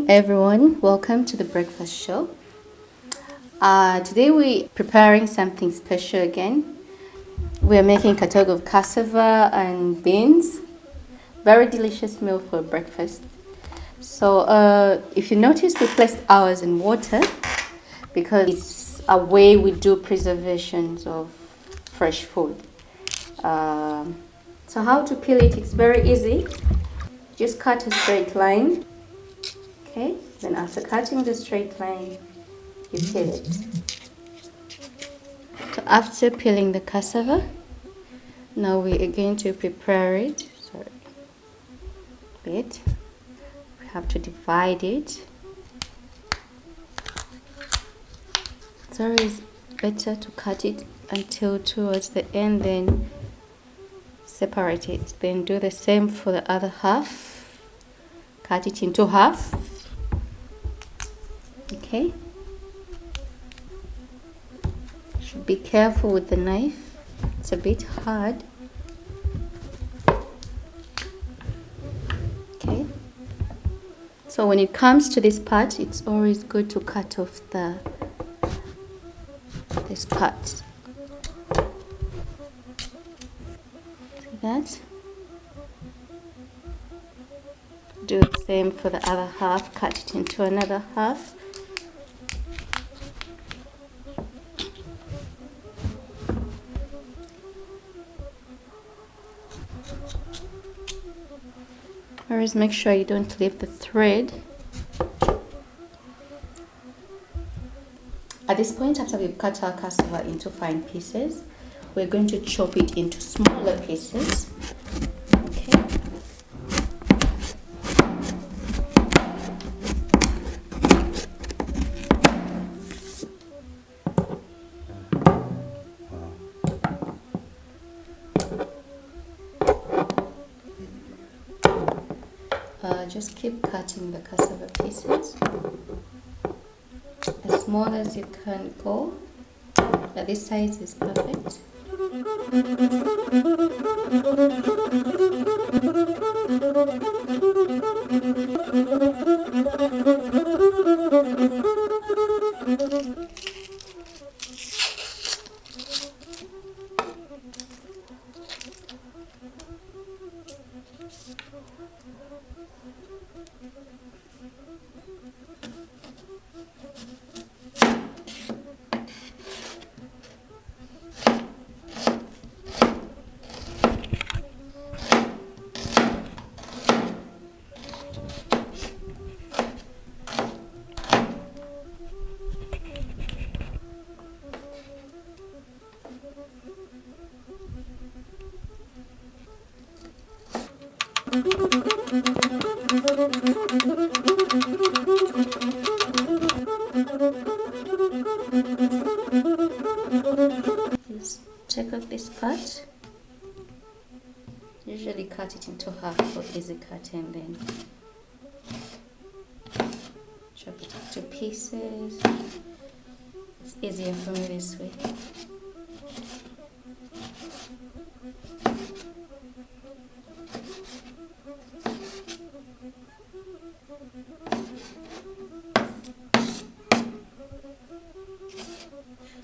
morning, everyone. Welcome to the breakfast show. Today we're preparing something special again. We're making Katogo of cassava and beans. Very delicious meal for breakfast. So if you notice, we placed ours in water because it's a way we do preservations of fresh food. So how to peel it? It's very easy. Just cut a straight line. Okay, then after cutting the straight line, you peel it. So after peeling the cassava, now we are going to prepare it. Sorry, wait. We have to divide it. It's always better to cut it until towards the end, then separate it. Then do the same for the other half. Cut it into half. Okay. Should be careful with the knife. It's a bit hard. Okay. So when it comes to this part, it's always good to cut off this part. See that? Do the same for the other half. Cut it into another half. Always make sure you don't leave the thread. At this point, after we've cut our cassava into fine pieces, we're going to chop it into smaller pieces. Okay. Just keep cutting the cassava pieces as small as you can go. But this size is perfect. Just check out this part. Usually cut it into half for easy cutting, and then chop it into pieces. It's easier for me this way.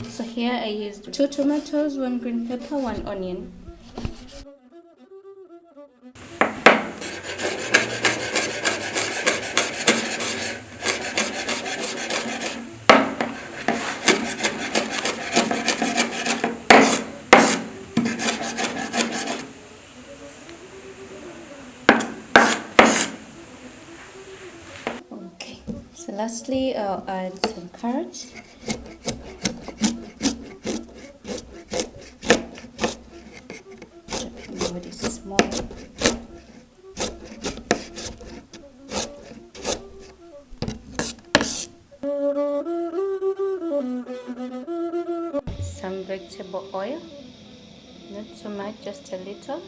So here I used 2 tomatoes, 1 green pepper, 1 onion. Okay, so lastly I'll add some carrots. Very small. Some vegetable oil, not so much, just a little.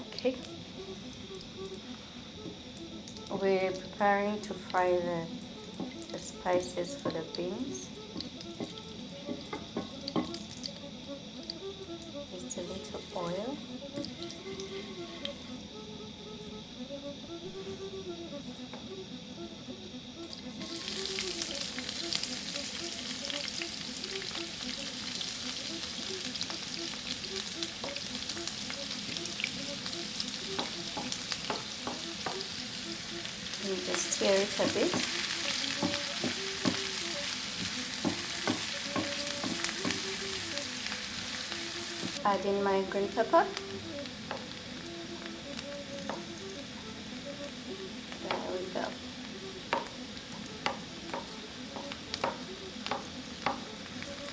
Okay. We're preparing to fry the spices for the beans. Just a little sear it a bit. Add in my green pepper. There we go.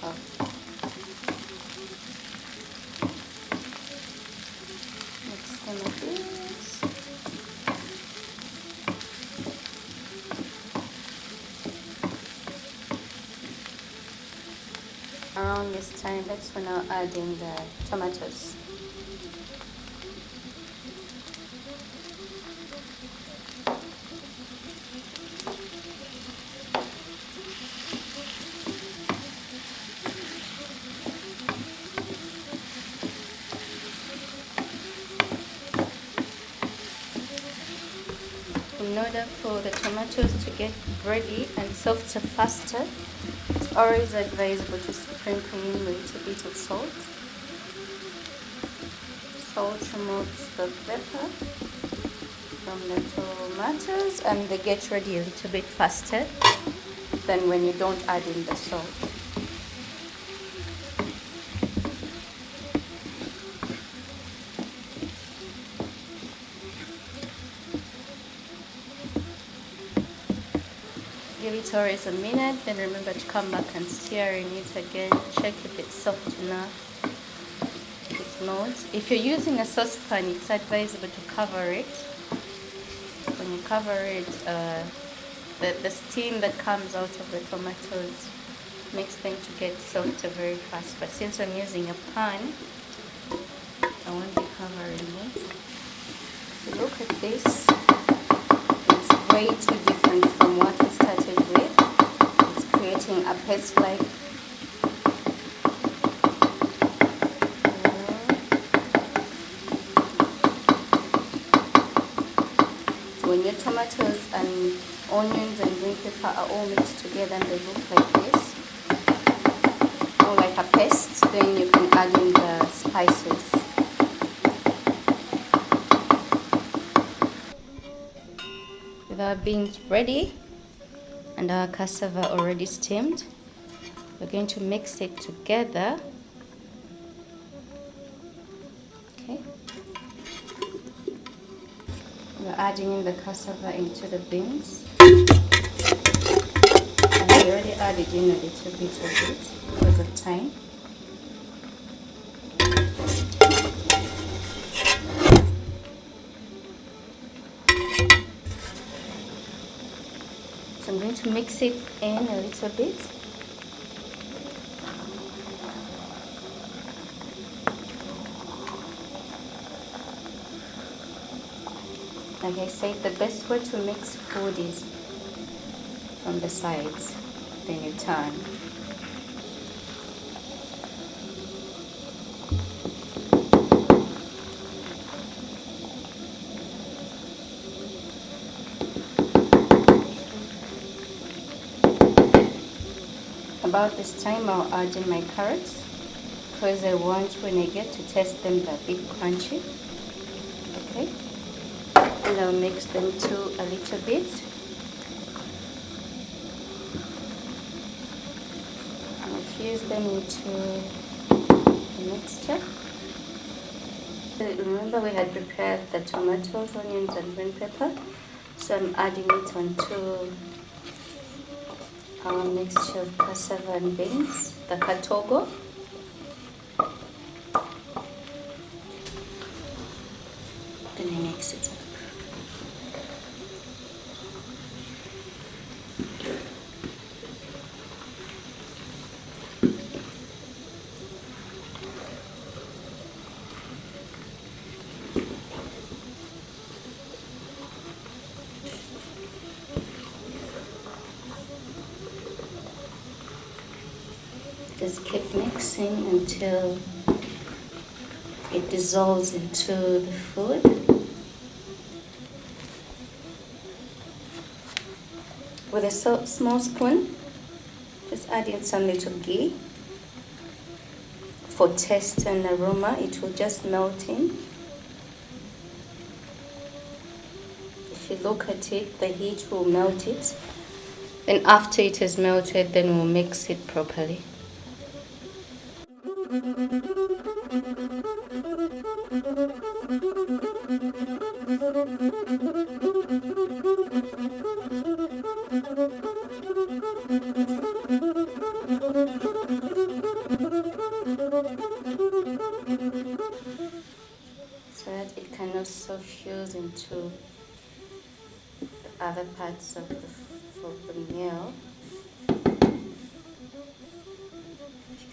Oh. Mix them a bit. Around this time, let's now add in the tomatoes. In order for the tomatoes to get bready and softer faster, it's always advisable to sprinkle in a little bit of salt. Salt removes the pepper from the tomatoes and they get ready a little bit faster than when you don't add in the salt. Give it always a minute, then remember to come back and stir in it again. Check if it's soft enough. If not, if you're using a saucepan, it's advisable to cover it. When you cover it, the steam that comes out of the tomatoes makes them to get softer very fast. But since I'm using a pan, I won't be covering it. So look at this. It's way too different from what we started with. It's creating a paste-like. So when your tomatoes and onions and green pepper are all mixed together and they look like this, or like a paste, then you can add in the spices. With our beans ready and our cassava already steamed, we're going to mix it together. Okay. We're adding in the cassava into the beans. And I already added in a little bit of it because of time. So I'm going to mix it in a little bit. Like I said, the best way to mix food is from the sides, then you turn. About this time, I'll add in my carrots because I want, when I get to taste them, they're a bit crunchy. Okay, and I'll mix them too a little bit. I'll infuse them into the mixture. Remember, we had prepared the tomatoes, onions, and green pepper, so I'm adding it onto our mixture of cassava and beans, the Katogo. Then I mix it up. Just keep mixing until it dissolves into the food. With a small spoon, just add in some little ghee for taste and aroma. It will just melt in. If if you look at it, the heat will melt it. Then after it has melted, then we'll mix it properly. So that it can also fuse into the other parts of the meal. You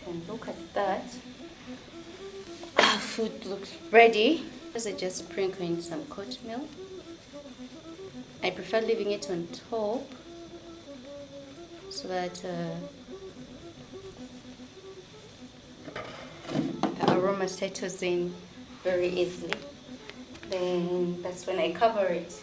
can look at that. Our food looks ready. I just sprinkle in some oatmeal. I prefer leaving it on top so that the aroma settles in very easily. Then that's when I cover it.